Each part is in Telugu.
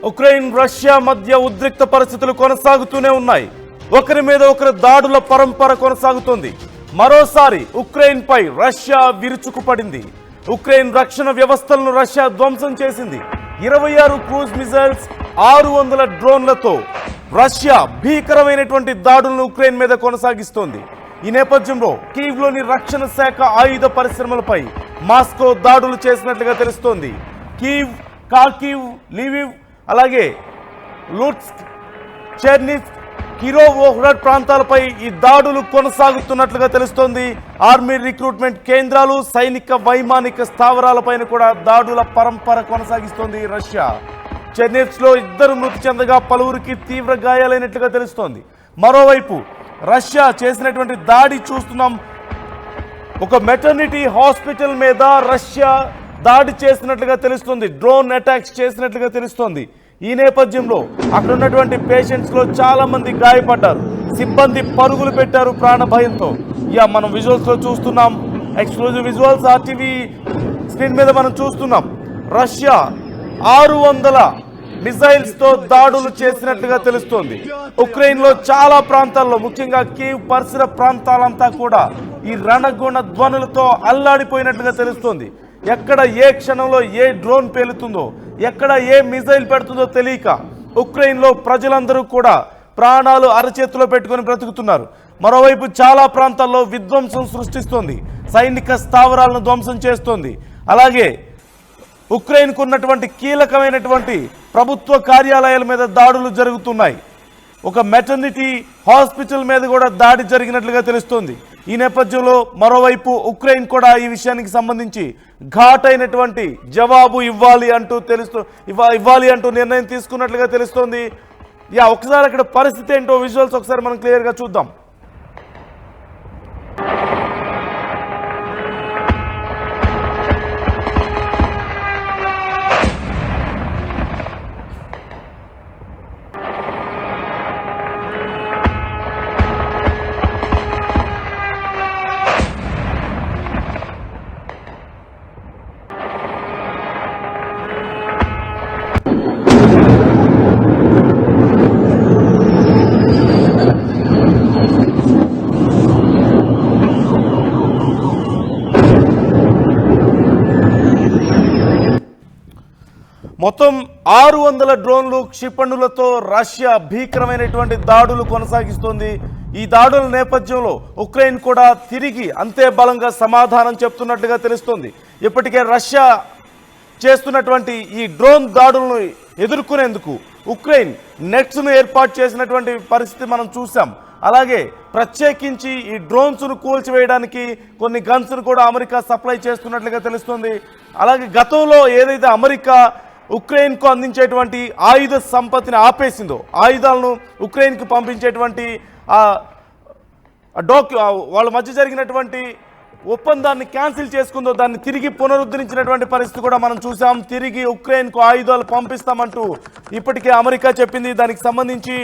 ఉక్రెయిన్ రష్యా మధ్య ఉద్రిక్త పరిస్థితులు కొనసాగుతూనే ఉన్నాయి. ఒకరి మీద ఒకరు దాడుల పరంపర కొనసాగుతోంది. మరోసారి ఉక్రెయిన్ పై రష్యా విరుచుకుపడింది. ఉక్రెయిన్ రక్షణ వ్యవస్థలను రష్యా ధ్వంసం చేసింది. 26 క్రూజ్ మిసైల్స్, 600 డ్రోన్లతో రష్యా భీకరమైనటువంటి దాడులను ఉక్రెయిన్ మీద కొనసాగిస్తోంది. ఈ నేపథ్యంలో కీవ్లోని రక్షణ శాఖ ఆయుధ పరిశ్రమలపై మాస్కో దాడులు చేసినట్లుగా తెలుస్తోంది. కీవ్, ఖార్కివ్, లివివ్, అలాగే లుట్స్క్, చెర్నిస్క్, కిరోవోహ్రడ్ ప్రాంతాలపై ఈ దాడులు కొనసాగుతున్నట్లుగా తెలుస్తోంది. ఆర్మీ రిక్రూట్మెంట్ కేంద్రాలు, సైనిక వైమానిక స్థావరాలపైన కూడా దాడుల పరంపర కొనసాగిస్తోంది రష్యా. చెర్నిస్క్లో 2 మృతి చెందగా పలువురికి తీవ్ర గాయాలైనట్లుగా తెలుస్తోంది. మరోవైపు రష్యా చేసినటువంటి దాడి చూస్తున్నాం. ఒక మెటర్నిటీ హాస్పిటల్ మీద రష్యా దాడి చేసినట్లుగా తెలుస్తుంది. డ్రోన్ అటాక్స్ చేసినట్లుగా తెలుస్తోంది. ఈ నేపథ్యంలో అక్కడ ఉన్నటువంటి పేషెంట్స్ లో చాలా మంది గాయపడ్డారు. సిబ్బంది పరుగులు పెట్టారు ప్రాణ భయంతో. మనం విజువల్స్ లో చూస్తున్నాం. ఎక్స్క్లూజివ్ విజువల్స్ RTV స్క్రీన్ మీద మనం చూస్తున్నాం. రష్యా 600 మిసైల్స్ తో దాడులు చేసినట్లుగా తెలుస్తోంది. ఉక్రెయిన్ లో చాలా ప్రాంతాల్లో, ముఖ్యంగా కీవ్ పరిసర ప్రాంతాలంతా కూడా ఈ రణగుణ ధ్వనులతో అల్లాడిపోయినట్లుగా తెలుస్తోంది. ఎక్కడ ఏ క్షణంలో ఏ డ్రోన్ పేలుతుందో, ఎక్కడ ఏ మిసైల్ పెడుతుందో తెలియక ఉక్రెయిన్లో ప్రజలందరూ కూడా ప్రాణాలు అరచేతిలో పెట్టుకొని బ్రతుకుతున్నారు. మరోవైపు చాలా ప్రాంతాల్లో విధ్వంసం సృష్టిస్తోంది. సైనిక స్థావరాలను ధ్వంసం చేస్తోంది. అలాగే ఉక్రెయిన్కు ఉన్నటువంటి కీలకమైనటువంటి ప్రభుత్వ కార్యాలయాల మీద దాడులు జరుగుతున్నాయి. ఒక మెటర్నిటీ హాస్పిటల్ మీద కూడా దాడి జరిగినట్లుగా తెలుస్తోంది. ఈ నేపథ్యంలో మరోవైపు ఉక్రెయిన్ కూడా ఈ విషయానికి సంబంధించి ఘాటైనటువంటి జవాబు ఇవ్వాలి అంటూ నిర్ణయం తీసుకున్నట్లుగా తెలుస్తోంది. ఒకసారి అక్కడ పరిస్థితి ఏంటో విజువల్స్ ఒకసారి మనం క్లియర్గా చూద్దాం. మొత్తం 600 డ్రోన్లు, క్షిపణులతో రష్యా భీకరమైనటువంటి దాడులు కొనసాగిస్తోంది. ఈ దాడుల నేపథ్యంలో ఉక్రెయిన్ కూడా తిరిగి అంతే బలంగా సమాధానం చెప్తున్నట్లుగా తెలుస్తోంది. ఇప్పటికే రష్యా చేస్తున్నటువంటి ఈ డ్రోన్ దాడులను ఎదుర్కొనేందుకు ఉక్రెయిన్ నెట్స్ను ఏర్పాటు చేసినటువంటి పరిస్థితి మనం చూసాం. అలాగే ప్రత్యేకించి ఈ డ్రోన్స్ను కూల్చివేయడానికి కొన్ని గన్స్ను కూడా అమెరికా సప్లై చేస్తున్నట్లుగా తెలుస్తుంది. అలాగే గతంలో ఏదైతే అమెరికా ఉక్రెయిన్కు అందించేటువంటి ఆయుధ సంపత్తిని ఆపేసిందో, ఆయుధాలను ఉక్రెయిన్కు పంపించేటువంటి వాళ్ళ మధ్య జరిగినటువంటి ఒప్పందాన్ని క్యాన్సిల్ చేసుకుందో, దాన్ని తిరిగి పునరుద్ధరించినటువంటి పరిస్థితి కూడా మనం చూసాం. తిరిగి ఉక్రెయిన్కు ఆయుధాలు పంపిస్తామంటూ ఇప్పటికే అమెరికా చెప్పింది. దానికి సంబంధించి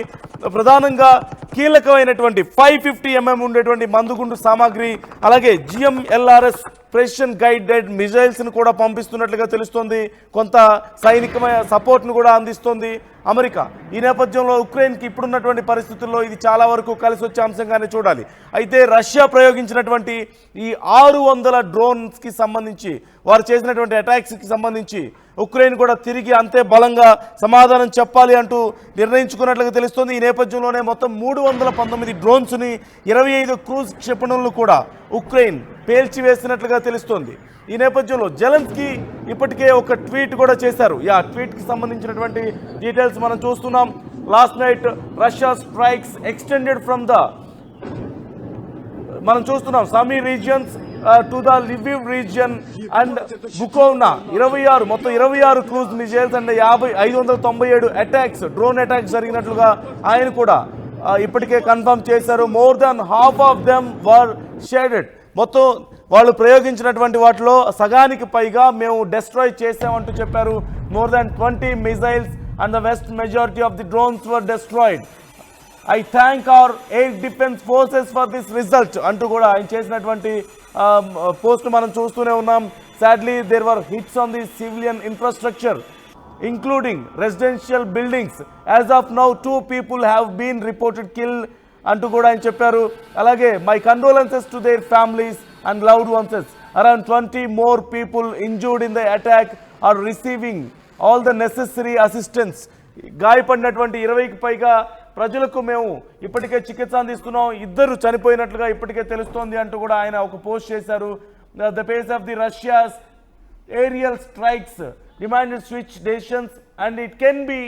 ప్రధానంగా కీలకమైనటువంటి 550 mm ఉండేటువంటి మందుగుండు సామాగ్రి, అలాగే GMLRS ప్రెసిషన్ గైడెడ్ మిజైల్స్ను కూడా పంపిస్తున్నట్లుగా తెలుస్తోంది. కొంత సైనికమైన సపోర్ట్ను కూడా అందిస్తోంది అమెరికా. ఈ నేపథ్యంలో ఉక్రెయిన్కి ఇప్పుడున్నటువంటి పరిస్థితుల్లో ఇది చాలా వరకు కలిసి వచ్చే అంశంగానే చూడాలి. అయితే రష్యా ప్రయోగించినటువంటి ఈ 600 డ్రోన్స్కి సంబంధించి, వారు చేసినటువంటి అటాక్స్కి సంబంధించి ఉక్రెయిన్ కూడా తిరిగి అంతే బలంగా సమాధానం చెప్పాలి అంటూ నిర్ణయించుకున్నట్లుగా తెలుస్తోంది. ఈ నేపథ్యంలోనే మొత్తం 319 డ్రోన్స్ని, 25 క్రూజ్ క్షిపణులను కూడా ఉక్రెయిన్ పేల్చివేసినట్లుగా తెలుస్తోంది. ఈ నేపథ్యంలో జెలెన్స్కీ ఇప్పటికే ఒక ట్వీట్ కూడా చేశారు. ట్వీట్కి సంబంధించినటువంటి డీటెయిల్స్ మనం చూస్తున్నాం. Last night Russia strikes extended from మనం చూస్తున్నాం Sumy regions to the Lviv region and Bukovina. 26 cruise missiles and 597 attacks, drone attacks జరిగినట్లుగా ఆయన కూడా ఇప్పటికే కన్ఫర్మ్ చేశారు. More than half of them were shaded. మొత్తం వాళ్ళు ప్రయోగించినటువంటి వాటిలో సగానికి పైగా మేము డెస్ట్రాయ్ చేసామంటూ చెప్పారు. More than 20 missiles and the west majority of the drones were destroyed. I thank our air defense forces for this result అంటూ కూడా ఆయన చేసినటువంటి పోస్ట్ మనం చూస్తూనే ఉన్నాం. Sadly there were hits on the civilian infrastructure. including residential buildings. As of now, 2 people have been reported killed అంటూ కూడా ఆయన చెప్పారు. అలాగే my condolences to their families and loved ones. Around 20 more people injured in the attack are receiving all the necessary assistance. గాయపడినటువంటి 20కి పైగా ప్రజలకు మేము ఇప్పటికే చికిత్స అందిస్తున్నాం. 2 చనిపోయినట్లుగా ఇప్పటికే తెలుస్తోంది అంటూ కూడా ఆయన ఒక పోస్ట్ చేశారు. The pace of the Russia's aerial strikes demanded switch decisions and it can be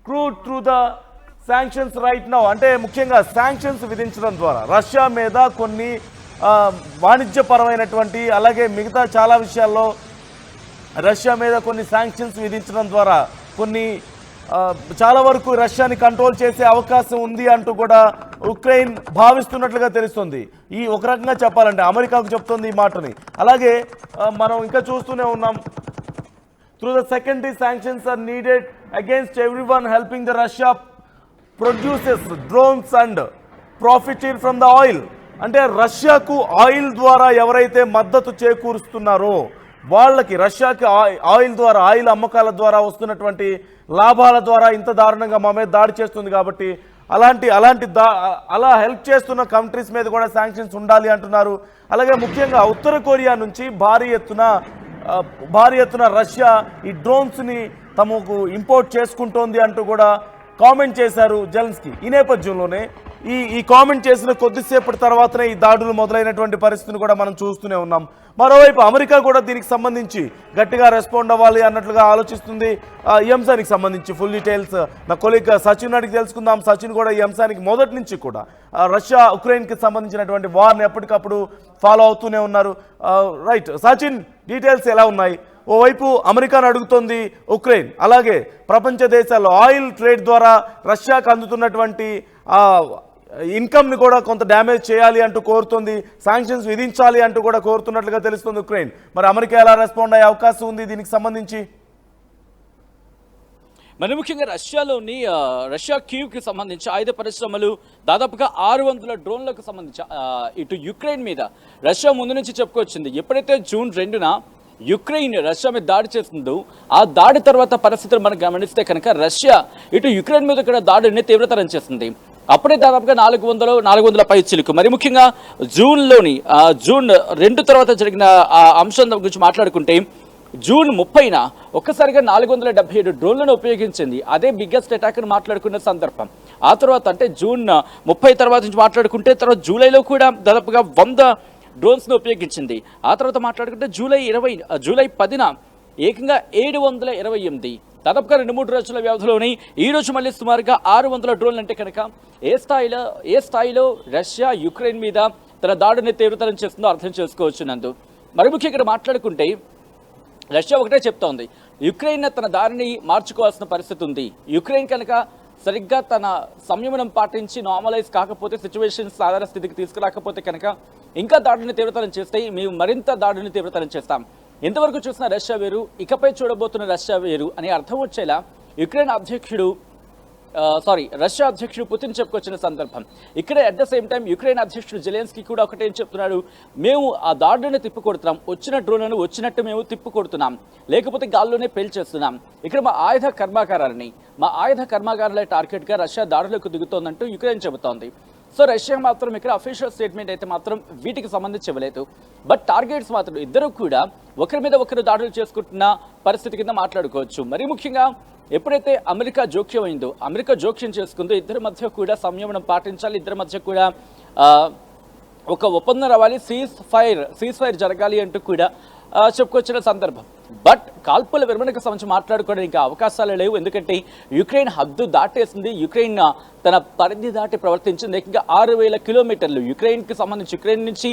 crude through the sanctions right now. అంటే ముఖ్యంగా శాంక్షన్స్ విధించడం ద్వారా రష్యా మీద కొన్ని వాణిజ్యపరమైనటువంటి అలాగే మిగతా చాలా విషయాల్లో రష్యా మీద కొన్ని శాంక్షన్స్ విధించడం ద్వారా కొన్ని చాలా వరకు రష్యాని కంట్రోల్ చేసే అవకాశం ఉంది అంటూ కూడా ఉక్రెయిన్ భావిస్తున్నట్లుగా తెలుస్తుంది. ఈ ఒక రకంగా చెప్పాలంటే అమెరికాకు చెప్తుంది ఈ మాటని. అలాగే మనం ఇంకా చూస్తూనే ఉన్నాం. Through the secondary sanctions are needed against everyone helping the Russia produces drones and profited from the oil. అంటే రష్యాకు ఆయిల్ ద్వారా ఎవరైతే మద్దతు చేకూరుస్తున్నారో వాళ్ళకి రష్యాకి ఆయిల్ ద్వారా ఆయిల్ అమ్మకాల ద్వారా వస్తున్నటువంటి లాభాల ద్వారా ఇంత దారుణంగా మా మీద దాడి చేస్తుంది కాబట్టి అలా హెల్ప్ చేస్తున్న కంట్రీస్ మీద కూడా శాంక్షన్స్ ఉండాలి అంటున్నారు. అలాగే ముఖ్యంగా ఉత్తర కొరియా నుంచి భారీ ఎత్తున రష్యా ఈ డ్రోన్స్ని తమకు ఇంపోర్ట్ చేసుకుంటోంది అంటూ కూడా కామెంట్ చేశారు జెలెన్స్కీ. ఈ నేపథ్యంలోనే ఈ కామెంట్ చేసిన కొద్దిసేపటి తర్వాతనే ఈ దాడులు మొదలైనటువంటి పరిస్థితిని కూడా మనం చూస్తూనే ఉన్నాం. మరోవైపు అమెరికా కూడా దీనికి సంబంధించి గట్టిగా రెస్పాండ్ అవ్వాలి అన్నట్లుగా ఆలోచిస్తుంది. ఈ అంశానికి సంబంధించి ఫుల్ డీటెయిల్స్ నా కొలీగ్ సచిన్ అడిగి తెలుసుకుందాం. సచిన్ కూడా ఈ అంశానికి మొదటి నుంచి కూడా రష్యా ఉక్రెయిన్కి సంబంధించినటువంటి వార్ని ఎప్పటికప్పుడు ఫాలో అవుతూనే ఉన్నారు. రైట్ సచిన్, డీటెయిల్స్ ఎలా ఉన్నాయి? ఓవైపు అమెరికాను అడుగుతోంది ఉక్రెయిన్, అలాగే ప్రపంచ దేశాల్లో ఆయిల్ ట్రేడ్ ద్వారా రష్యాకు అందుతున్నటువంటి ఇన్కమ్ని కూడా కొంత డ్యామేజ్ చేయాలి అంటూ కోరుతుంది, శాంక్షన్స్ విధించాలి అంటూ కూడా కోరుతున్నట్లుగా తెలుస్తుంది ఉక్రెయిన్. మరి అమెరికా ఎలా రెస్పాండ్ అయ్యే అవకాశం ఉంది దీనికి సంబంధించి? మరి ముఖ్యంగా రష్యా కీవ్కి సంబంధించి ఆయుధ పరిశ్రమలు దాదాపుగా 600 డ్రోన్లకు సంబంధించి ఇటు యుక్రెయిన్ మీద రష్యా ముందు నుంచి చెప్పుకొచ్చింది. ఎప్పుడైతే జూన్ 2న యుక్రెయిన్ రష్యా మీద దాడి చేస్తుందో ఆ దాడి తర్వాత పరిస్థితులు మనం గమనిస్తే కనుక రష్యా ఇటు యుక్రెయిన్ మీద కూడా దాడిని తీవ్రతరం చేస్తుంది. అప్పుడే దాదాపుగా 400 పై చిలుకు. మరి ముఖ్యంగా జూన్ 2 తర్వాత జరిగిన ఆ అంశం గురించి మాట్లాడుకుంటే జూన్ 30న ఒక్కసారిగా 477 డ్రోన్లను ఉపయోగించింది. అదే బిగ్గెస్ట్ అటాక్ అని మాట్లాడుకున్న సందర్భం. ఆ తర్వాత అంటే జూన్ 30 తర్వాత నుంచి మాట్లాడుకుంటే తర్వాత జూలైలో కూడా దాదాపుగా 100 డ్రోన్స్ను ఉపయోగించింది. ఆ తర్వాత మాట్లాడుకుంటే జూలై 10న ఏకంగా 728, దాదాపుగా 2-3 రోజుల వ్యవధిలోని ఈ రోజు మళ్ళీ సుమారుగా 600 డ్రోన్లు. అంటే కనుక ఏ స్థాయిలో రష్యా యుక్రెయిన్ మీద తన దాడిని తీవ్రతరం చేస్తుందో అర్థం చేసుకోవచ్చు నందు. మరి ముఖ్యంగా ఇక్కడ మాట్లాడుకుంటే రష్యా ఒకటే చెప్తోంది, యుక్రెయిన్ తన దారిని మార్చుకోవాల్సిన పరిస్థితి ఉంది. యుక్రెయిన్ కనుక సరిగ్గా తన సంయమనం పాటించి నార్మలైజ్ కాకపోతే, సిచ్యువేషన్ సాధారణ స్థితికి తీసుకురాకపోతే కనుక ఇంకా దాడిని తీవ్రతరం చేస్తే మేము మరింత దాడిని తీవ్రతరం చేస్తాం. ఎంతవరకు చూసిన రష్యా వేరు, ఇకపై చూడబోతున్న రష్యా వేరు అని అర్థం వచ్చేలా రష్యా అధ్యక్షుడు పుతిన్ చెప్పుకొచ్చిన సందర్భం. ఇక్కడ at the same time Ukraine అధ్యక్షుడు జెలెన్స్కీ కూడా ఒకటే చెప్తున్నాడు, మేము ఆ దాడులను తిప్పికొడుతున్నాం, వచ్చిన డ్రోన్లను వచ్చినట్టు మేము తిప్పికొడుతున్నాం, లేకపోతే గాల్లోనే పేల్చేస్తున్నాం. ఇక్కడ మా ఆయుధ కర్మాగారాలే టార్గెట్గా రష్యా దాడులకు దిగుతోందంటూ యుక్రెయిన్ చెబుతోంది. సో రష్యా మాత్రం ఇక్కడ అఫీషియల్ స్టేట్మెంట్ అయితే మాత్రం వీటికి సంబంధించి ఇవ్వలేదు. బట్ టార్గెట్స్ మాత్రం ఇద్దరు కూడా ఒకరి మీద ఒకరు దాడులు చేసుకుంటున్న పరిస్థితి కింద మాట్లాడుకోవచ్చు. మరి ముఖ్యంగా ఎప్పుడైతే అమెరికా జోక్యం చేసుకుందో ఇద్దరి మధ్య కూడా సంయమనం పాటించాలి, ఇద్దరి మధ్య కూడా ఒక ఒప్పందం రావాలి, సీజ్ ఫైర్ జరగాలి అంటూ కూడా చెప్పుకొచ్చిన సందర్భం. బట్ కాల్పుల విరమణకు సంబంధించి మాట్లాడుకోవడానికి అవకాశాలు లేవు. ఎందుకంటే యుక్రెయిన్ హద్దు దాటేసింది, యుక్రెయిన్ తన పరిధి దాటి ప్రవర్తించింది. ఏకంగా 6000 కిలోమీటర్లు యుక్రెయిన్కి సంబంధించి, యుక్రెయిన్ నుంచి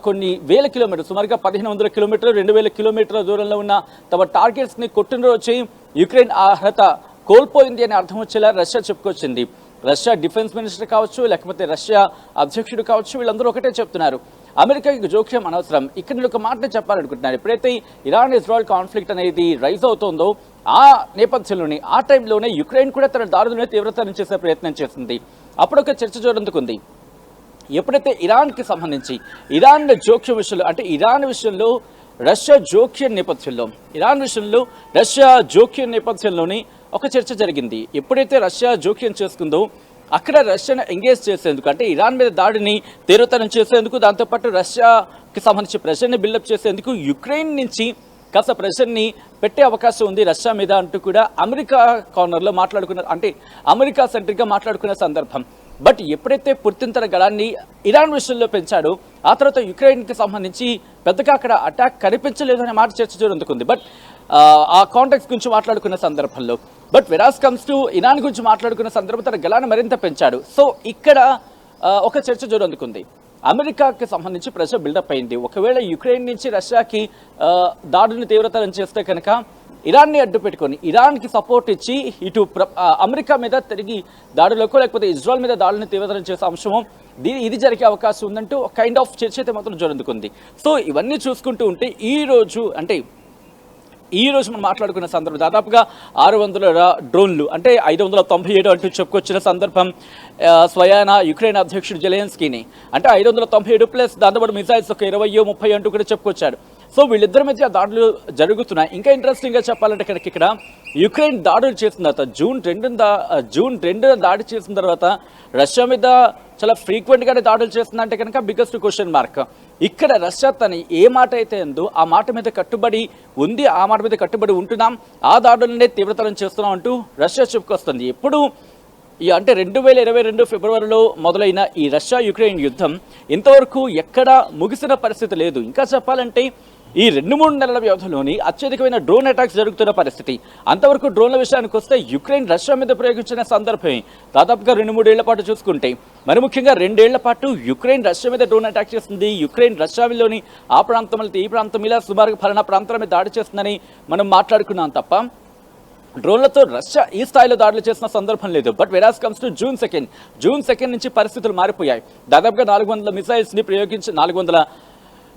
కొన్ని వేల కిలోమీటర్లు, సుమారుగా 1500 కిలోమీటర్లు, 2000 కిలోమీటర్ల దూరంలో ఉన్న తమ టార్గెట్స్ని కొట్టిన రోజు యుక్రెయిన్ అర్హత కోల్పోయింది అని అర్థం వచ్చేలా రష్యా చెప్పుకొచ్చింది. రష్యా డిఫెన్స్ మినిస్టర్ కావచ్చు, లేకపోతే రష్యా అధ్యక్షుడు కావచ్చు, వీళ్ళందరూ ఒకటే చెప్తున్నారు, అమెరికాకి జోక్యం అనవసరం. ఇక్కడ నేను ఒక మాట చెప్పాలనుకుంటున్నాను. ఎప్పుడైతే ఇరాన్ ఇజ్రాయెల్ కాన్ఫ్లిక్ట్ అనేది రైజ్ అవుతుందో ఆ నేపథ్యంలోనే ఆ టైంలోనే యుక్రెయిన్ కూడా తన దాడులను తీవ్రతరం చేసే ప్రయత్నం చేసింది. అప్పుడు ఒక చర్చ జోరందుకుంది. ఎప్పుడైతే ఇరాన్కి సంబంధించి ఇరాన్ జోక్యం విషయంలో, అంటే ఇరాన్ విషయంలో రష్యా జోక్యం నేపథ్యంలో, ఇరాన్ విషయంలో రష్యా జోక్యం నేపథ్యంలోనే ఒక చర్చ జరిగింది. ఎప్పుడైతే రష్యా జోక్యం చేసుకుందో అక్కడ రష్యాను ఎంగేజ్ చేసేందుకు, అంటే ఇరాన్ మీద దాడిని తీవ్రతరం చేసేందుకు, దాంతోపాటు రష్యాకి సంబంధించి ప్రెషర్ని బిల్డప్ చేసేందుకు యుక్రెయిన్ నుంచి కాస్త ప్రెషర్ని పెట్టే అవకాశం ఉంది రష్యా మీద అంటూ కూడా అమెరికా కార్నర్లో మాట్లాడుకున్న, అంటే అమెరికా సెంట్రిక్గా మాట్లాడుకునే సందర్భం. బట్ ఎప్పుడైతే పుర్తింతర గళాన్ని ఇరాన్ విషయంలో పెంచాడో ఆ తర్వాత యుక్రెయిన్కి సంబంధించి పెద్దగా అక్కడ అటాక్ కనిపించలేదు అనే మాట చర్చ జరుగుతుంది. బట్ ఆ కాంటాక్ట్స్ గురించి మాట్లాడుకున్న సందర్భంలో, బట్ వెరాస్ కమ్స్ టు ఇరాన్ గురించి మాట్లాడుకున్న సందర్భం తన గళాన్ని మరింత పెంచాడు. సో ఇక్కడ ఒక చర్చ జరుగుతుంది. అమెరికాకి సంబంధించి ప్రెషర్ బిల్డప్ అయింది. ఒకవేళ యుక్రెయిన్ నుంచి రష్యాకి దాడుని తీవ్రతరం చేస్తే కనుక ఇరాన్ని అడ్డు పెట్టుకొని ఇరాన్కి సపోర్ట్ ఇచ్చి ఇటు అమెరికా మీద తిరిగి దాడులకు లేకపోతే ఇజ్రాయెల్ మీద దాడులను తీవ్రతరం చేసే అంశము ఇది జరిగే అవకాశం ఉందంటూ కైండ్ ఆఫ్ చర్చ అయితే మాత్రం జరుగుతుంది. సో ఇవన్నీ చూసుకుంటూ ఉంటే ఈ రోజు మనం మాట్లాడుకున్న సందర్భం దాదాపుగా 600 డ్రోన్లు, అంటే 597 అంటూ చెప్పుకొచ్చిన సందర్భం స్వయాన యుక్రెయిన్ అధ్యక్షుడు జెలెన్స్కీని, అంటే 597 ప్లస్ దాంతోపాటు మిసైల్స్ ఒక 20-30 అంటూ కూడా చెప్పుకొచ్చాడు. సో వీళ్ళిద్దరి మధ్య దాడులు జరుగుతున్నాయి. ఇంకా ఇంట్రెస్టింగ్గా చెప్పాలంటే కనుక ఇక్కడ యుక్రెయిన్ దాడులు చేసిన తర్వాత జూన్ 2 దాడి చేసిన తర్వాత రష్యా మీద చాలా ఫ్రీక్వెంట్గానే దాడులు చేస్తుందంటే కనుక బిగ్గెస్ట్ క్వశ్చన్ మార్క్. ఇక్కడ రష్యా తన ఏ మాట అయితే ఉందో ఆ మాట మీద కట్టుబడి ఉంది, ఆ మాట మీద కట్టుబడి ఉంటున్నాం, ఆ దాడులనే తీవ్రతరం చేస్తున్నాం అంటూ రష్యా చెప్పుకొస్తుంది. ఎప్పుడు అంటే 2022 ఫిబ్రవరిలో మొదలైన ఈ రష్యా యుక్రెయిన్ యుద్ధం ఇంతవరకు ఎక్కడా ముగిసిన పరిస్థితి లేదు. ఇంకా చెప్పాలంటే ఈ 2-3 నెలల వ్యవధిలోని అత్యధికమైన డ్రోన్ అటాక్స్ జరుగుతున్న పరిస్థితి. అంతవరకు డ్రోన్ల విషయానికి వస్తే యుక్రెయిన్ రష్యా మీద ప్రయోగించిన సందర్భమే దాదాపుగా 2-3 ఏళ్ల పాటు చూసుకుంటే, మరి ముఖ్యంగా 2 ఏళ్ల పాటు యుక్రెయిన్ రష్యా మీద డ్రోన్ అటాక్ చేస్తుంది. యుక్రెయిన్ రష్యాలోని ఆ ప్రాంతం ఈ ప్రాంతం ఇలా సుమారుగా ఫలానా ప్రాంతాల మీద దాడి చేస్తుందని మనం మాట్లాడుకున్నాం తప్ప డ్రోన్లతో రష్యా ఈ స్థాయిలో దాడులు చేసిన సందర్భం లేదు. బట్ వెరాస్ కమ్స్ టు జూన్ 2 నుంచి పరిస్థితులు మారిపోయాయి. దాదాపుగా 400 మిసైల్స్ని ప్రయోగించి 400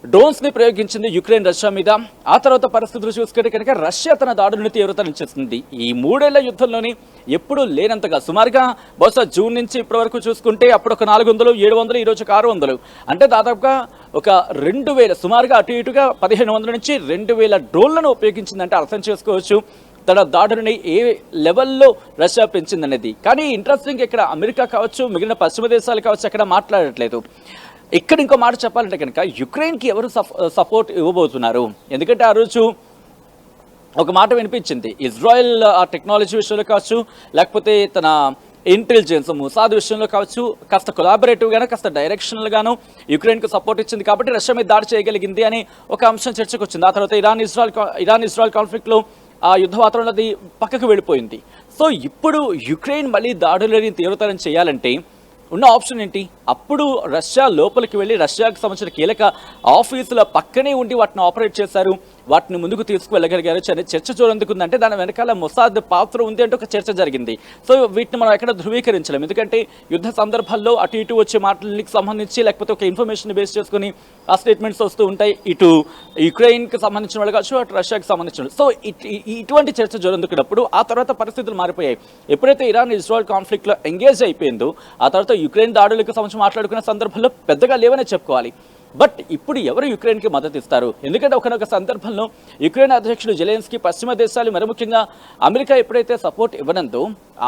డ్రోన్స్ని ప్రయోగించింది యుక్రెయిన్ రష్యా మీద. ఆ తర్వాత పరిస్థితులు చూసుకుంటే కనుక రష్యా తన దాడులను తీవ్రతరం చేస్తుంది. ఈ 3 ఏళ్ల యుద్ధంలోని ఎప్పుడూ లేనంతగా సుమారుగా బహుశా జూన్ నుంచి ఇప్పటి వరకు చూసుకుంటే అప్పుడు ఒక 400, 700, ఈరోజు ఒక 600, అంటే దాదాపుగా ఒక 2000 సుమారుగా అటు ఇటుగా 1500 నుంచి 2000 డ్రోన్లను ఉపయోగించిందంటే అర్థం చేసుకోవచ్చు తన దాడులని ఏ లెవెల్లో రష్యా పెంచిందనేది. కానీ ఇంట్రెస్టింగ్ ఇక్కడ అమెరికా కావచ్చు, మిగిలిన పశ్చిమ దేశాలు కావచ్చు, అక్కడ మాట్లాడట్లేదు. ఇక్కడ ఇంకో మాట చెప్పాలంటే కనుక యుక్రెయిన్కి ఎవరు సపోర్ట్ ఇవ్వబోతున్నారు? ఎందుకంటే ఆ రోజు ఒక మాట వినిపించింది, ఇజ్రాయెల్ ఆ టెక్నాలజీ విషయంలో కావచ్చు, లేకపోతే తన ఇంటెలిజెన్స్ మొసాద్ విషయంలో కావచ్చు, కాస్త కొలాబరేటివ్గాను కాస్త డైరెక్షనల్గాను యుక్రెయిన్కు సపోర్ట్ ఇచ్చింది కాబట్టి రష్యా మీద దాడి చేయగలిగింది అని ఒక అంశం చర్చకు వచ్చింది. ఆ తర్వాత ఇరాన్ ఇజ్రాయెల్ కాన్ఫ్లిక్ట్లో ఆ యుద్ధ వాతావరణం అది పక్కకు వెళ్ళిపోయింది. సో ఇప్పుడు యుక్రెయిన్ మళ్ళీ దాడులని తీవ్రతరం చేయాలంటే ఉన్న ఆప్షన్ ఏంటి? అప్పుడు రష్యా లోపలికి వెళ్ళి రష్యాకు సంబంధించిన కీలక ఆఫీసుల పక్కనే ఉండి వాటిని ఆపరేట్ చేశారు, వాటిని ముందుకు తీసుకువెళ్ళగలిగారు చర్చ చూడందుకుందంటే దాని వెనకాల మొసాద్ పాత్ర ఉంది అంటే ఒక చర్చ జరిగింది. సో వీటిని మనం ఎక్కడ ధృవీకరించలేం, ఎందుకంటే యుద్ధ సందర్భాల్లో అటు ఇటు వచ్చే మాటలకి సంబంధించి లేకపోతే ఒక ఇన్ఫర్మేషన్ బేస్ చేసుకుని ఆ స్టేట్మెంట్స్ వస్తూ ఉంటాయి, ఇటు యుక్రెయిన్కి సంబంధించిన వాళ్ళు కావచ్చు, అటు రష్యాకి సంబంధించిన. సో ఇటువంటి చర్చ జరుగుతున్నప్పుడు ఆ తర్వాత పరిస్థితులు మారిపోయాయి. ఎప్పుడైతే ఇరాన్ ఇజ్రాయెల్ కాన్ఫ్లిక్ట్లో ఎంగేజ్ అయిపోయిందో ఆ తర్వాత యుక్రెయిన్ దాడులకు సంబంధించి మాట్లాడుకునే సందర్భంలో పెద్దగా లేవనే చెప్పుకోవాలి. బట్ ఇప్పుడు ఎవరు యుక్రెయిన్కి మద్దతు ఇస్తారు? ఎందుకంటే ఒకనొక సందర్భంలో యుక్రెయిన్ అధ్యక్షుడు జెలెన్స్కీ పశ్చిమ దేశాలు మరి ముఖ్యంగా అమెరికా ఎప్పుడైతే సపోర్ట్ ఇవ్వడంతో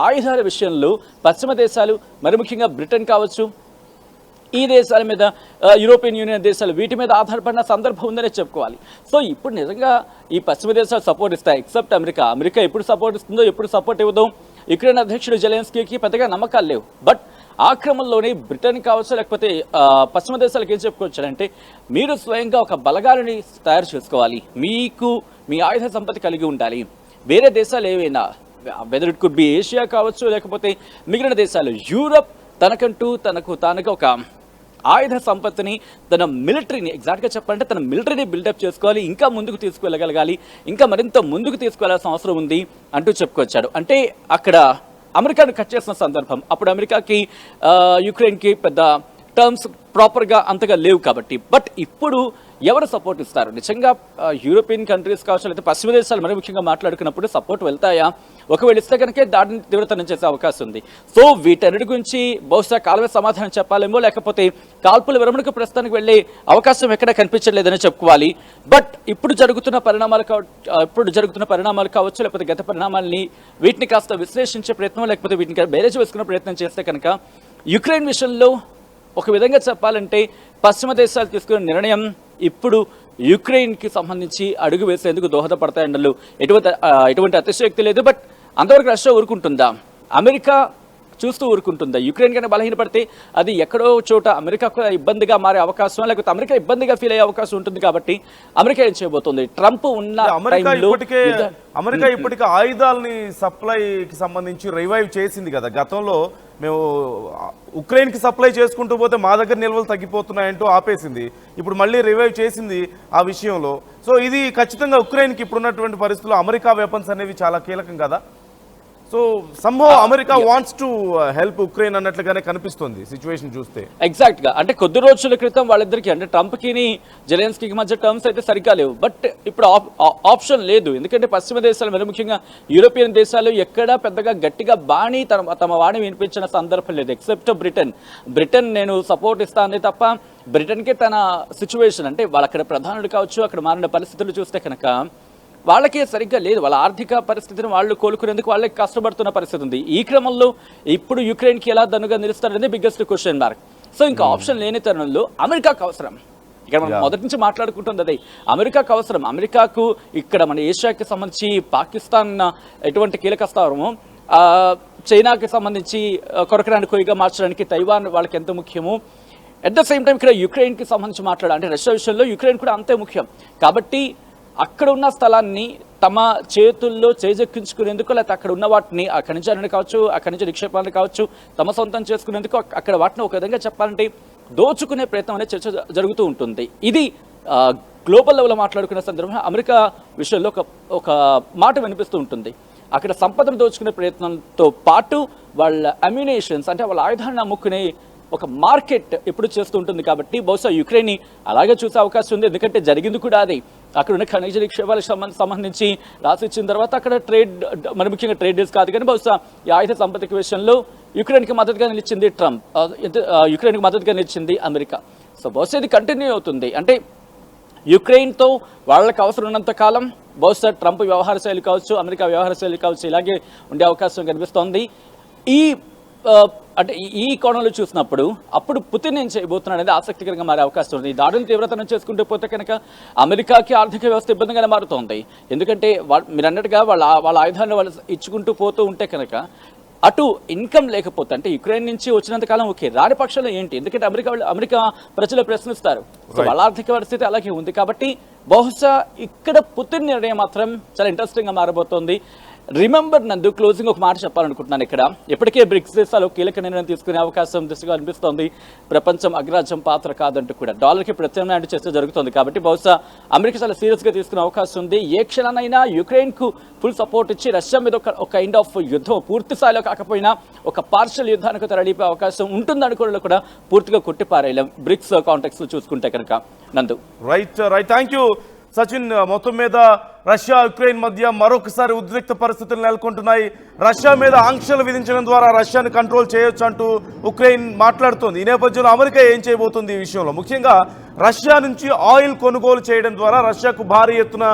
ఆయుధాల విషయంలో పశ్చిమ దేశాలు మరి ముఖ్యంగా బ్రిటన్ కావచ్చు, ఈ దేశాల మీద యూరోపియన్ యూనియన్ దేశాలు వీటి మీద ఆధారపడిన సందర్భం ఉందనే చెప్పుకోవాలి. సో ఇప్పుడు నిజంగా ఈ పశ్చిమ దేశాలు సపోర్ట్ ఇస్తాయి ఎక్సెప్ట్ అమెరికా ఎప్పుడు సపోర్ట్ ఇస్తుందో ఎప్పుడు సపోర్ట్ ఇవ్వదో యుక్రెయిన్ అధ్యక్షుడు జెలెన్స్కీకి పెద్దగా నమ్మకాలు లేవు. బట్ ఆ క్రమంలోనే బ్రిటన్ కావచ్చు లేకపోతే పశ్చిమ దేశాలకు ఏం చెప్పుకోవచ్చారంటే మీరు స్వయంగా ఒక బలగాలని తయారు చేసుకోవాలి, మీకు మీ ఆయుధ సంపత్తి కలిగి ఉండాలి. వేరే దేశాలు ఏవైనా whether it could be Asia కావచ్చు లేకపోతే మిగిలిన దేశాలు, యూరప్ తనకు ఒక ఆయుధ సంపత్తిని తన మిలిటరీని ఎగ్జాక్ట్గా చెప్పాలంటే తన మిలిటరీని బిల్డప్ చేసుకోవాలి, ఇంకా ముందుకు తీసుకువెళ్ళగలగాలి, ఇంకా మరింత ముందుకు తీసుకువెళ్లాల్సిన అవసరం ఉంది అంటూ చెప్పుకొచ్చాడు. అంటే అక్కడ అమెరికాను కట్ చేసిన సందర్భం, అప్పుడు అమెరికాకి యుక్రెయిన్కి పెద్ద టర్మ్స్ ప్రాపర్గా అంతగా లేవు కాబట్టి. బట్ ఇప్పుడు ఎవరు సపోర్ట్ ఇస్తారు నిజంగా? యూరోపియన్ కంట్రీస్ కావచ్చు, లేదా పశ్చిమ దేశాలు మరి ముఖ్యంగా మాట్లాడుకున్నప్పుడు సపోర్ట్ వెళ్తాయా? ఒకవేళ ఇస్తే కనుక దాడిని తీవ్రతరం చేసే అవకాశం ఉంది. సో వీటన్నిటి గురించి బహుశా కాలమే సమాధానం చెప్పాలేమో, లేకపోతే కాల్పుల విరమణకు ప్రస్తుతానికి వెళ్ళే అవకాశం ఎక్కడ కనిపించలేదని చెప్పుకోవాలి. బట్ ఇప్పుడు జరుగుతున్న పరిణామాలు కావచ్చు, లేకపోతే గత పరిణామాలని వీటిని కాస్త విశ్లేషించే ప్రయత్నం, లేకపోతే వీటిని బేరేజ్ వేసుకునే ప్రయత్నం చేస్తే కనుక యుక్రెయిన్ విషయంలో ఒక విధంగా చెప్పాలంటే పశ్చిమ దేశాలు తీసుకున్న నిర్ణయం ఇప్పుడు యుక్రెయిన్కి సంబంధించి అడుగు వేసేందుకు దోహదపడతాయండలు ఎటువంటి అతిశయోక్తి లేదు. బట్ అంతవరకు రష్యా ఊరుకుంటుందా? అమెరికా చూస్తూ ఊరుకుంటుందా? యుక్రెయిన్ కన్నా బలహీనపడితే అది ఎక్కడో చోట అమెరికాకు ఇబ్బందిగా మారే అవకాశం, లేకపోతే అమెరికా ఇబ్బందిగా ఫీల్ అయ్యే అవకాశం ఉంటుంది. కాబట్టి అమెరికా ఏం చేయబోతుంది? ట్రంప్ ఉన్న అమెరికా ఇప్పటికే ఆయుధాలని సప్లైకి సంబంధించి రివైవ్ చేసింది కదా. గతంలో మేము ఉక్రెయిన్కి సప్లై చేసుకుంటూ పోతే మా దగ్గర నిల్వలు తగ్గిపోతున్నాయంటూ ఆపేసింది. ఇప్పుడు మళ్ళీ రివైవ్ చేసింది ఆ విషయంలో. సో ఇది ఖచ్చితంగా ఉక్రెయిన్కి ఇప్పుడున్నటువంటి పరిస్థితుల్లో అమెరికా వెపన్స్ అనేవి చాలా కీలకం కదా. సో సంభవ్ America wants to help Ukraine అన్నట్లుగానే కనిపిస్తుంది సిచ్యువేషన్ చూస్తే. ఎగ్జాక్ట్ గా అంటే కొద్ది రోజుల క్రితం వాళ్ళిద్దరికి అంటే ట్రంప్కి జెలెన్స్కీకి మధ్య టర్మ్స్ అయితే సరిగ్గా లేవు. బట్ ఇప్పుడు ఆప్షన్ లేదు. ఎందుకంటే పశ్చిమ దేశాలు మరి ముఖ్యంగా యూరోపియన్ దేశాలు ఎక్కడా పెద్దగా గట్టిగా బాణి తమ వాణి వినిపించిన సందర్భం లేదు. ఎక్సెప్ట్ బ్రిటన్ నేను సపోర్ట్ ఇస్తాను తప్ప బ్రిటన్కి తన సిచ్యువేషన్ అంటే వాళ్ళ అక్కడ ప్రధానులు కావచ్చు, అక్కడ మారిన పరిస్థితులు చూస్తే కనుక వాళ్ళకే సరిగ్గా లేదు. వాళ్ళ ఆర్థిక పరిస్థితిని వాళ్ళు కోలుకునేందుకు వాళ్ళకి కష్టపడుతున్న పరిస్థితి ఉంది. ఈ క్రమంలో ఇప్పుడు యుక్రెయిన్కి ఎలా దన్నుగా నిలుస్తారనేది బిగ్గెస్ట్ క్వశ్చన్ మార్క్. సో ఇంకా ఆప్షన్ లేని తరుణంలో అమెరికాకు అవసరం. ఇక్కడ మనం మొదటి నుంచి మాట్లాడుకుంటుంది అదే, అమెరికాకు అవసరం. అమెరికాకు ఇక్కడ మన ఏషియాకి సంబంధించి పాకిస్తాన్ ఎటువంటి కీలక స్థావరము, చైనాకి సంబంధించి కొరకరాని కొయ్యగా మార్చడానికి తైవాన్ వాళ్ళకి ఎంత ముఖ్యమో, అట్ ద సేమ్ టైం ఇక్కడ యుక్రెయిన్కి సంబంధించి అంటే రష్యా విషయంలో యుక్రెయిన్ కూడా అంతే ముఖ్యం. కాబట్టి అక్కడ ఉన్న స్థలాన్ని తమ చేతుల్లో చేజెక్కించుకునేందుకు, లేకపోతే అక్కడ ఉన్న వాటిని ఆ ఖనిజాలను కావచ్చు, ఆ ఖనిజ నిక్షేపాలను కావచ్చు తమ సొంతం చేసుకునేందుకు అక్కడ వాటిని ఒక విధంగా చెప్పాలంటే దోచుకునే ప్రయత్నం అనే చర్చ జరుగుతూ ఉంటుంది. ఇది గ్లోబల్ లెవెల్లో మాట్లాడుకునే సందర్భంలో అమెరికా విషయంలో ఒక మాట వినిపిస్తూ ఉంటుంది. అక్కడ సంపదను దోచుకునే ప్రయత్నంతో పాటు వాళ్ళ అమ్యునేషన్స్ అంటే వాళ్ళ ఆయుధాలను అమ్ముకునే ఒక మార్కెట్ ఎప్పుడు చేస్తూ ఉంటుంది. కాబట్టి బహుశా యుక్రెయిన్ అలాగే చూసే అవకాశం ఉంది. ఎందుకంటే జరిగింది కూడా అది. అక్కడ ఉన్న ఖనిజ నిక్షేపాలకు సంబంధించి రాసిచ్చిన తర్వాత అక్కడ ట్రేడ్ మరి ముఖ్యంగా ట్రేడ్ డీల్స్ కాదు కానీ బహుశా ఈ ఆయుధ సంపత్తి విషయంలో యుక్రెయిన్కి మద్దతుగా నిలిచింది ట్రంప్, యుక్రెయిన్కి మద్దతుగా నిలిచింది అమెరికా. సో బహుశా ఇది కంటిన్యూ అవుతుంది. అంటే యుక్రెయిన్తో వాళ్ళకి అవసరం ఉన్నంత కాలం బహుశా ట్రంప్ వ్యవహార శైలి కావచ్చు, అమెరికా వ్యవహార శైలి కావచ్చు ఇలాగే ఉండే అవకాశం కనిపిస్తోంది. అంటే ఈ కోణంలో చూసినప్పుడు అప్పుడు పుతిన్ ఏం చేయబోతున్నాడు అనేది ఆసక్తికరంగా మారే అవకాశం ఉంది. ఈ దాడులను తీవ్రతరం చేసుకుంటూ పోతే కనుక అమెరికాకి ఆర్థిక వ్యవస్థ ఇబ్బందిగానే మారుతోంది. ఎందుకంటే మీరు అన్నట్టుగా వాళ్ళ ఆయుధాలను వాళ్ళు ఇచ్చుకుంటూ పోతూ ఉంటే కనుక అటు ఇన్కమ్ లేకపోతే అంటే యుక్రెయిన్ నుంచి వచ్చినంతకాలం ఓకే, రాని పక్షంలో ఏంటి? ఎందుకంటే అమెరికా ప్రజలు ప్రశ్నిస్తారు. సో వాళ్ళ ఆర్థిక పరిస్థితి అలాగే ఉంది. కాబట్టి బహుశా ఇక్కడ పుతిన్ నిర్ణయం మాత్రం చాలా ఇంట్రెస్టింగ్గా మారబోతోంది. రిమెంబర్ నందు క్లోజింగ్ ఒక మాట చెప్పాలనుకుంటున్నాను. ఇక్కడ ఇప్పటికే బ్రిక్స్ దేశాలు కీలక నిర్ణయం తీసుకునే అవకాశం దిశగా అనిపిస్తోంది. ప్రపంచం అగ్రరాజ్యం పాత్ర కాదంటూ కూడా డాలర్కి ప్రత్యామ్నాయం చర్చ జరుగుతుంది. కాబట్టి బహుశా అమెరికా చాలా సీరియస్గా తీసుకునే అవకాశం ఉంది. ఏ క్షణానైనా యుక్రెయిన్కు ఫుల్ సపోర్ట్ ఇచ్చి రష్యా మీద ఒక కైండ్ ఆఫ్ యుద్ధం పూర్తి స్థాయిలో కాకపోయినా ఒక పార్షల్ యుద్ధానికి తెరడిపే అవకాశం ఉంటుంది అనుకోవడంలో కూడా పూర్తిగా కొట్టిపారేయలేం బ్రిక్స్ కాంటెక్స్ చూసుకుంటే కనుక. నందు రైట్ థ్యాంక్ యూ సచిన్. మొత్తం మీద రష్యా ఉక్రెయిన్ మధ్య మరొకసారి ఉద్రిక్త పరిస్థితులు నెలకొంటున్నాయి. రష్యా మీద ఆంక్షలు విధించడం ద్వారా రష్యాను కంట్రోల్ చేయొచ్చు అంటూ ఉక్రెయిన్ మాట్లాడుతోంది. ఈ నేపథ్యంలో అమెరికా ఏం చేయబోతుంది ఈ విషయంలో? ముఖ్యంగా రష్యా నుంచి ఆయిల్ కొనుగోలు చేయడం ద్వారా రష్యాకు భారీ ఎత్తున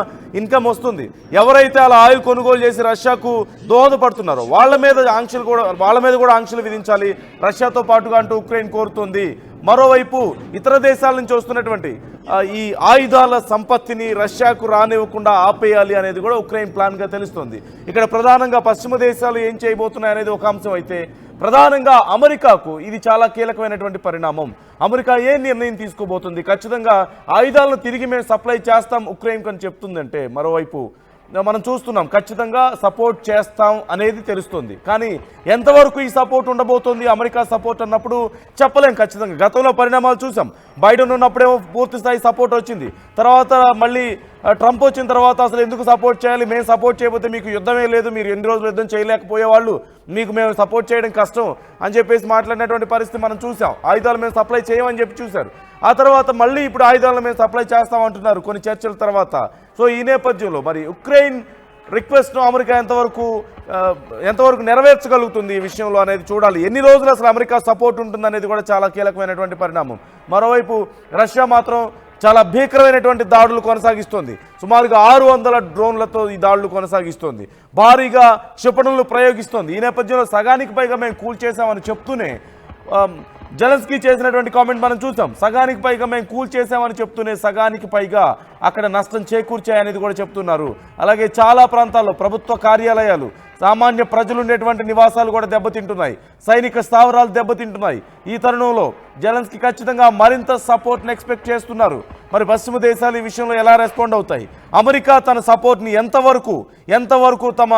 ఇన్కమ్ వస్తుంది. ఎవరైతే అలా ఆయిల్ కొనుగోలు చేసి రష్యాకు దోహదపడుతున్నారో వాళ్ళ మీద కూడా ఆంక్షలు విధించాలి రష్యాతో పాటుగా అంటూ ఉక్రెయిన్ కోరుతోంది. మరోవైపు ఇతర దేశాల నుంచి వస్తున్నటువంటి ఈ ఆయుధాల సంపత్తిని రష్యాకు రానివ్వకుండా ఆపేయాలి అనేది కూడా ఉక్రెయిన్ ప్లాన్గా తెలుస్తోంది. ఇక్కడ ప్రధానంగా పశ్చిమ దేశాలు ఏం చేయబోతున్నాయి అనేది ఒక అంశం అయితే, ప్రధానంగా అమెరికాకు ఇది చాలా కీలకమైనటువంటి పరిణామం. అమెరికా ఏ నిర్ణయం తీసుకోబోతుంది? ఖచ్చితంగా ఆయుధాలను తిరిగి మేము సప్లై చేస్తాం ఉక్రెయిన్కి అని చెప్తుందంటే, మరోవైపు మనం చూస్తున్నాం ఖచ్చితంగా సపోర్ట్ చేస్తాం అనేది తెలుస్తుంది. కానీ ఎంతవరకు ఈ సపోర్ట్ ఉండబోతోంది అమెరికా సపోర్ట్ అన్నప్పుడు చెప్పలేం. ఖచ్చితంగా గతంలో పరిణామాలు చూసాం. బైడెన్ ఉన్నప్పుడేమో పూర్తి స్థాయి సపోర్ట్ వచ్చింది, తర్వాత మళ్ళీ ట్రంప్ వచ్చిన తర్వాత అసలు ఎందుకు సపోర్ట్ చేయాలి, మేము సపోర్ట్ చేయకపోతే మీకు యుద్ధమే లేదు, మీరు ఎన్ని రోజులు యుద్ధం చేయలేకపోయేవాళ్ళు, మీకు మేము సపోర్ట్ చేయడం కష్టం అని చెప్పేసి మాట్లాడినటువంటి పరిస్థితి మనం చూసాం. ఆయుధాలు మేము సప్లై చేయమని చెప్పి చూశారు. ఆ తర్వాత మళ్ళీ ఇప్పుడు ఆయుధాలను మేము సప్లై చేస్తామంటున్నారు కొన్ని చర్చల తర్వాత. సో ఈ నేపథ్యంలో మరి ఉక్రెయిన్ రిక్వెస్ట్ను అమెరికా ఎంతవరకు నెరవేర్చగలుగుతుంది ఈ విషయంలో అనేది చూడాలి. ఎన్ని రోజులు అసలు అమెరికా సపోర్ట్ ఉంటుంది అనేది కూడా చాలా కీలకమైనటువంటి పరిణామం. మరోవైపు రష్యా మాత్రం చాలా భీకరమైనటువంటి దాడులు కొనసాగిస్తోంది. సుమారుగా 600 డ్రోన్లతో ఈ దాడులు కొనసాగిస్తోంది. భారీగా క్షిపణులు ప్రయోగిస్తోంది. ఈ నేపథ్యంలో సగానికి పైగా మేము కూల్చేసామని చెప్తూనే జెలెన్స్కీ చేసినటువంటి కామెంట్ మనం చూసాం. సగానికి పైగా మేము కూల్చేసామని చెప్తూనే సగానికి పైగా అక్కడ నష్టం చేకూర్చాయనేది కూడా చెప్తున్నారు. అలాగే చాలా ప్రాంతాల్లో ప్రభుత్వ కార్యాలయాలు, సామాన్య ప్రజలు ఉండేటువంటి నివాసాలు కూడా దెబ్బతింటున్నాయి. సైనిక స్థావరాలు దెబ్బతింటున్నాయి. ఈ తరుణంలో జెలెన్స్కీ ఖచ్చితంగా మరింత సపోర్ట్ని ఎక్స్పెక్ట్ చేస్తున్నారు. మరి పశ్చిమ దేశాలు ఈ విషయంలో ఎలా రెస్పాండ్ అవుతాయి? అమెరికా తన సపోర్ట్ని ఎంతవరకు తమ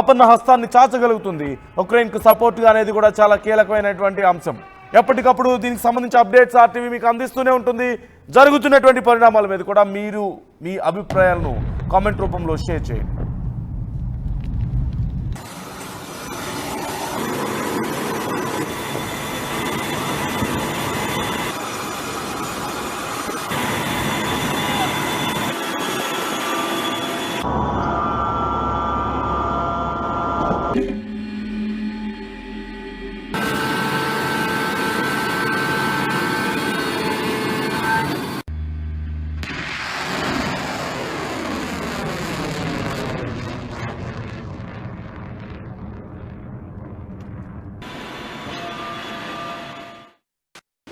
ఆపన్న హస్తాన్ని చాచగలుగుతుంది ఉక్రెయిన్కు సపోర్ట్గా అనేది కూడా చాలా కీలకమైనటువంటి అంశం. ఎప్పటికప్పుడు దీనికి సంబంధించి అప్డేట్స్ ఆర్టీవీ మీకు అందిస్తూనే ఉంటుంది. జరుగుతున్నటువంటి పరిణామాల మీద కూడా మీరు మీ అభిప్రాయాలను కామెంట్ రూపంలో షేర్ చేయండి.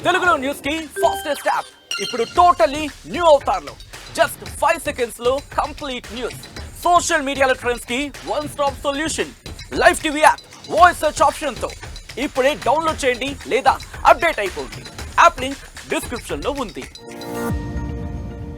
తెలుగులో న్యూస్ కి ఫాస్టెస్ట్ యాప్ ఇప్పుడు టోటల్లీ న్యూ అవతార్లో జస్ట్ 5 seconds లో కంప్లీట్ న్యూస్. సోషల్ మీడియాలో ట్రెండ్స్ కి one stop solution. Live TV app voice search option తో ఇప్పుడే డౌన్లోడ్ చేయండి లేదా అప్డేట్ అయిపోండి. యాప్ లింక్ డిస్క్రిప్షన్ లో ఉంది.